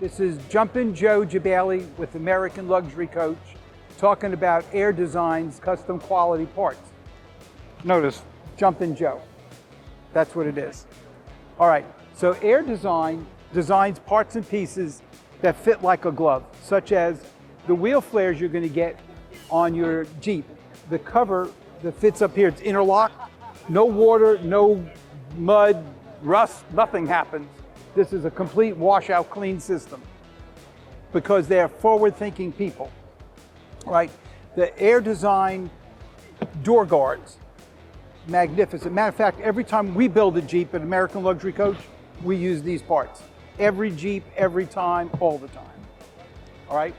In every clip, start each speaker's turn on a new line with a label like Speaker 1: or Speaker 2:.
Speaker 1: This is Jumpin Joe Jebaily with American Luxury Coach, talking about Air Design's custom quality parts. Notice, Jumpin Joe. That's what it is. All right, so Air Design designs parts and pieces that fit like a glove, such as the wheel flares you're going to get on your Jeep. The cover that fits up here, it's interlocked. No water, no mud, rust, nothing happens. This is a complete washout clean system because they're forward-thinking people, right? The Air Design door guards, magnificent. Matter of fact, every time we build a Jeep at American Luxury Coach, we use these parts. Every Jeep, every time, all the time, all right?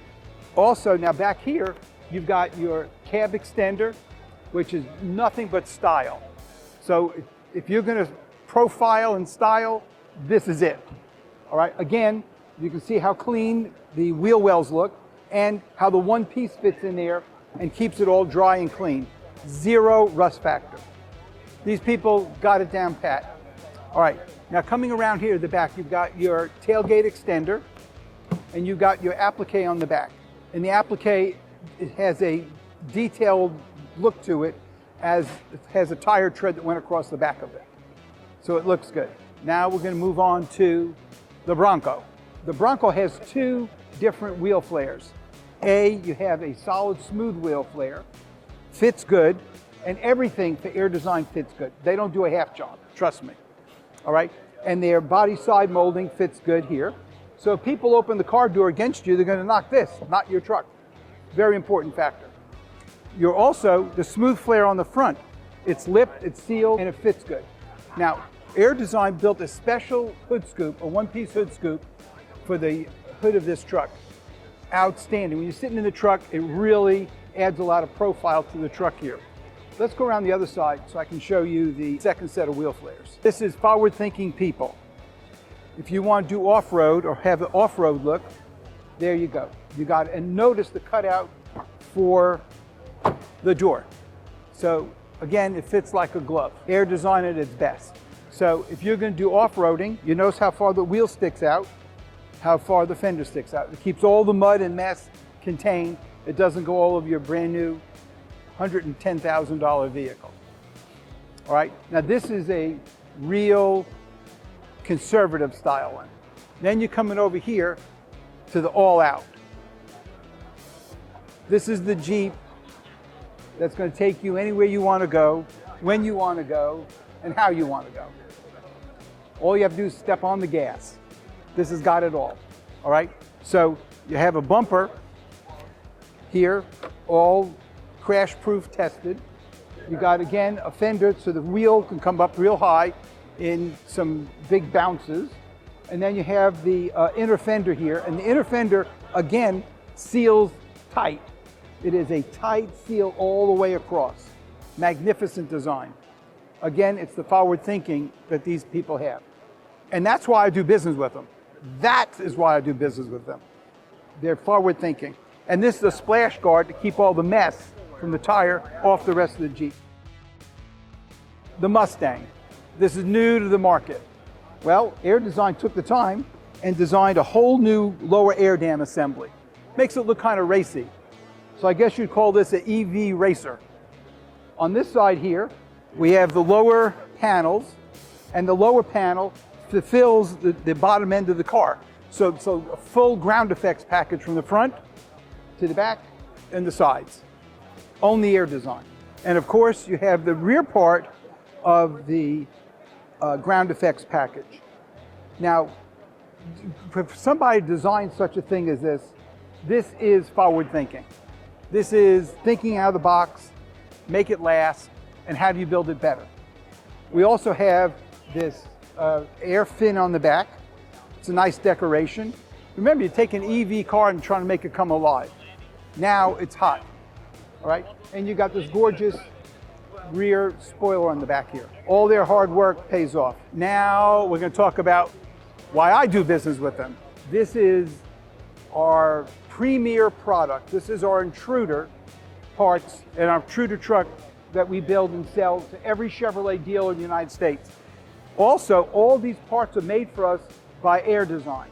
Speaker 1: Also, now back here, you've got your cab extender, which is nothing but style. So if you're gonna profile and style, this is it, all right? Again, you can see how clean the wheel wells look and how the one piece fits in there and keeps it all dry and clean. Zero rust factor. These people got it down pat. All right, now coming around here to the back, you've got your tailgate extender and you've got your applique on the back. And the applique, it has a detailed look to it, as it has a tire tread that went across the back of it. So it looks good. Now we're going to move on to the Bronco. The Bronco has two different wheel flares. You have a solid smooth wheel flare, fits good, and everything for Air Design fits good. They don't do a half job, trust me. All right, and their body side molding fits good here. So if people open the car door against you, they're going to knock this, not your truck. Very important factor. You're also the smooth flare on the front. It's lipped, it's sealed, and it fits good. Now, Air Design built a special hood scoop, a one-piece hood scoop for the hood of this truck. Outstanding. When you're sitting in the truck, it really adds a lot of profile to the truck here. Let's go around the other side so I can show you the second set of wheel flares. This is forward-thinking people. If you want to do off-road or have an off-road look, there you go. You got it. And notice the cutout for the door. So again, it fits like a glove. Air Design at its best. So if you're going to do off-roading, you notice how far the wheel sticks out, how far the fender sticks out. It keeps all the mud and mess contained. It doesn't go all over your brand new $110,000 vehicle. All right, now this is a real conservative style one. Then you're coming over here to the all-out. This is the Jeep that's going to take you anywhere you want to go, when you want to go, and how you want to go. All you have to do is step on the gas. This has got it all right? So you have a bumper here, all crash-proof tested. You got, again, a fender so the wheel can come up real high in some big bounces. And then you have the inner fender here, and the inner fender, again, seals tight. It is a tight seal all the way across. Magnificent design. Again, it's the forward thinking that these people have. And that's why I do business with them. That is why I do business with them. They're forward thinking. And this is a splash guard to keep all the mess from the tire off the rest of the Jeep. The Mustang. This is new to the market. Well, Air Design took the time and designed a whole new lower air dam assembly. Makes it look kind of racy. So I guess you'd call this an EV racer. On this side here, we have the lower panels, and the lower panel fulfills the bottom end of the car. So a full ground effects package from the front to the back and the sides. Only Air Design. And of course, you have the rear part of the ground effects package. Now, for somebody to design such a thing as this is forward thinking. This is thinking out of the box, make it last, and how do you build it better? We also have this air fin on the back. It's a nice decoration. Remember, you take an EV car and trying to make it come alive. Now it's hot, all right? And you got this gorgeous rear spoiler on the back here. All their hard work pays off. Now we're going to talk about why I do business with them. This is our premier product. This is our intruder parts and our intruder truck that we build and sell to every Chevrolet dealer in the United States. Also, all these parts are made for us by Air Design.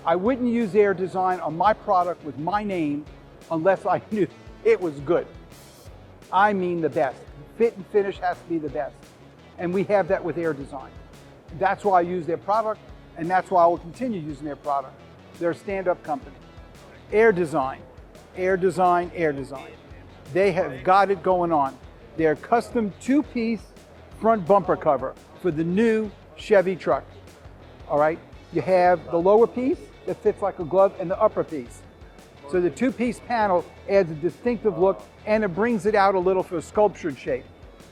Speaker 1: I wouldn't use Air Design on my product with my name unless I knew it was good. I mean the best. Fit and finish has to be the best. And we have that with Air Design. That's why I use their product, and that's why I will continue using their product. They're a stand-up company. Air Design, Air Design, Air Design. They have got it going on. Their custom two-piece front bumper cover for the new Chevy truck. All right, you have the lower piece that fits like a glove and the upper piece. So the two-piece panel adds a distinctive look, and it brings it out a little for a sculptured shape.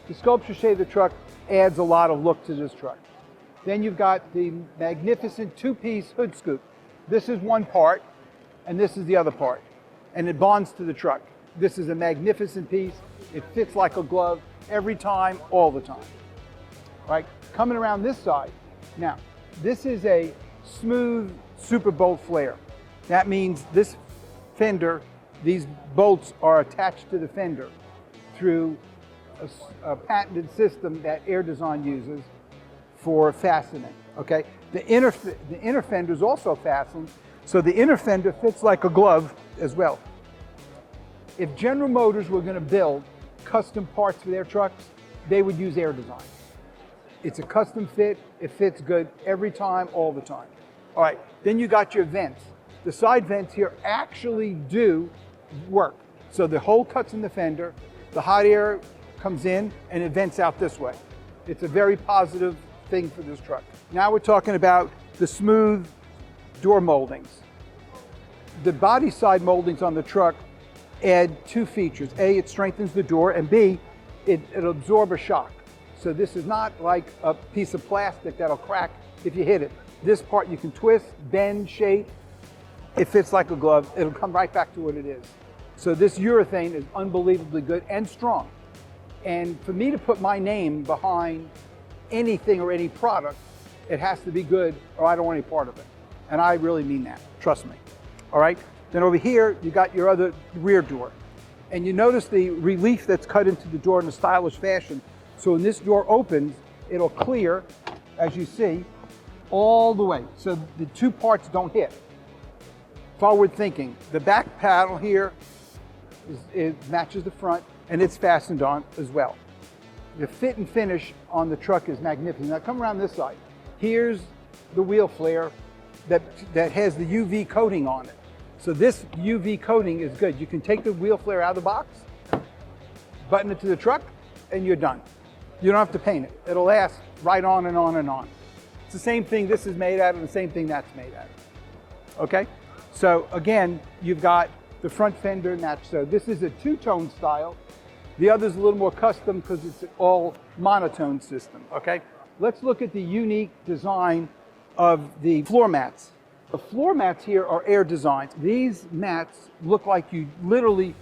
Speaker 1: The sculptured shape of the truck adds a lot of look to this truck. Then you've got the magnificent two-piece hood scoop. This is one part, and this is the other part, and it bonds to the truck. This is a magnificent piece. It fits like a glove every time, all the time. All right, coming around this side. Now, this is a smooth super bolt flare. That means this fender, these bolts are attached to the fender through a patented system that Air Design uses for fastening, okay? The inner fender is also fastened, so the inner fender fits like a glove as well. If General Motors were gonna build custom parts for their trucks, they would use Air Design. It's a custom fit, it fits good every time, all the time. All right, then you got your vents. The side vents here actually do work. So the hole cuts in the fender, the hot air comes in and it vents out this way. It's a very positive thing for this truck. Now we're talking about the smooth door moldings. The body side moldings on the truck add two features. A, it strengthens the door, and B, it'll absorb a shock. So this is not like a piece of plastic that'll crack if you hit it. This part you can twist, bend, shape. It fits like a glove. It'll come right back to what it is. So this urethane is unbelievably good and strong. And for me to put my name behind anything or any product, it has to be good or I don't want any part of it. And I really mean that, trust me. All right, then over here, you got your other rear door. And you notice the relief that's cut into the door in a stylish fashion. So when this door opens, it'll clear, as you see, all the way. So the two parts don't hit. Forward thinking. The back panel here it matches the front and it's fastened on as well. The fit and finish on the truck is magnificent. Now come around this side. Here's the wheel flare that has the UV coating on it. So this UV coating is good. You can take the wheel flare out of the box, button it to the truck, and you're done. You don't have to paint it. It'll last right on and on and on. It's the same thing this is made out of, the same thing that's made out of. Okay? So again, you've got the front fender match. So this is a two-tone style. The other's a little more custom because it's an all monotone system, okay? Let's look at the unique design of the floor mats. The floor mats here are Air Designs. These mats look like you literally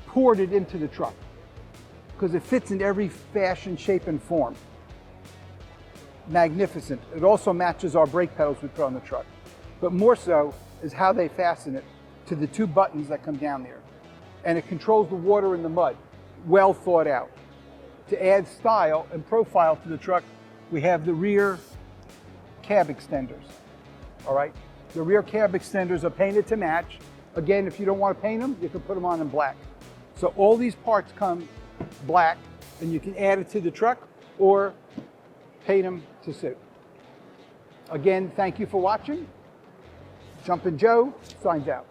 Speaker 1: poured it into the truck because it fits in every fashion, shape, and form. Magnificent. It also matches our brake pedals we put on the truck. But more so is how they fasten it to the two buttons that come down there. And it controls the water and the mud. Well thought out. To add style and profile to the truck, we have the rear cab extenders. All right? The rear cab extenders are painted to match. Again, if you don't want to paint them, you can put them on in black. So all these parts come black, and you can add it to the truck or paint them to suit. Again, thank you for watching. Jumpin' Joe signs out.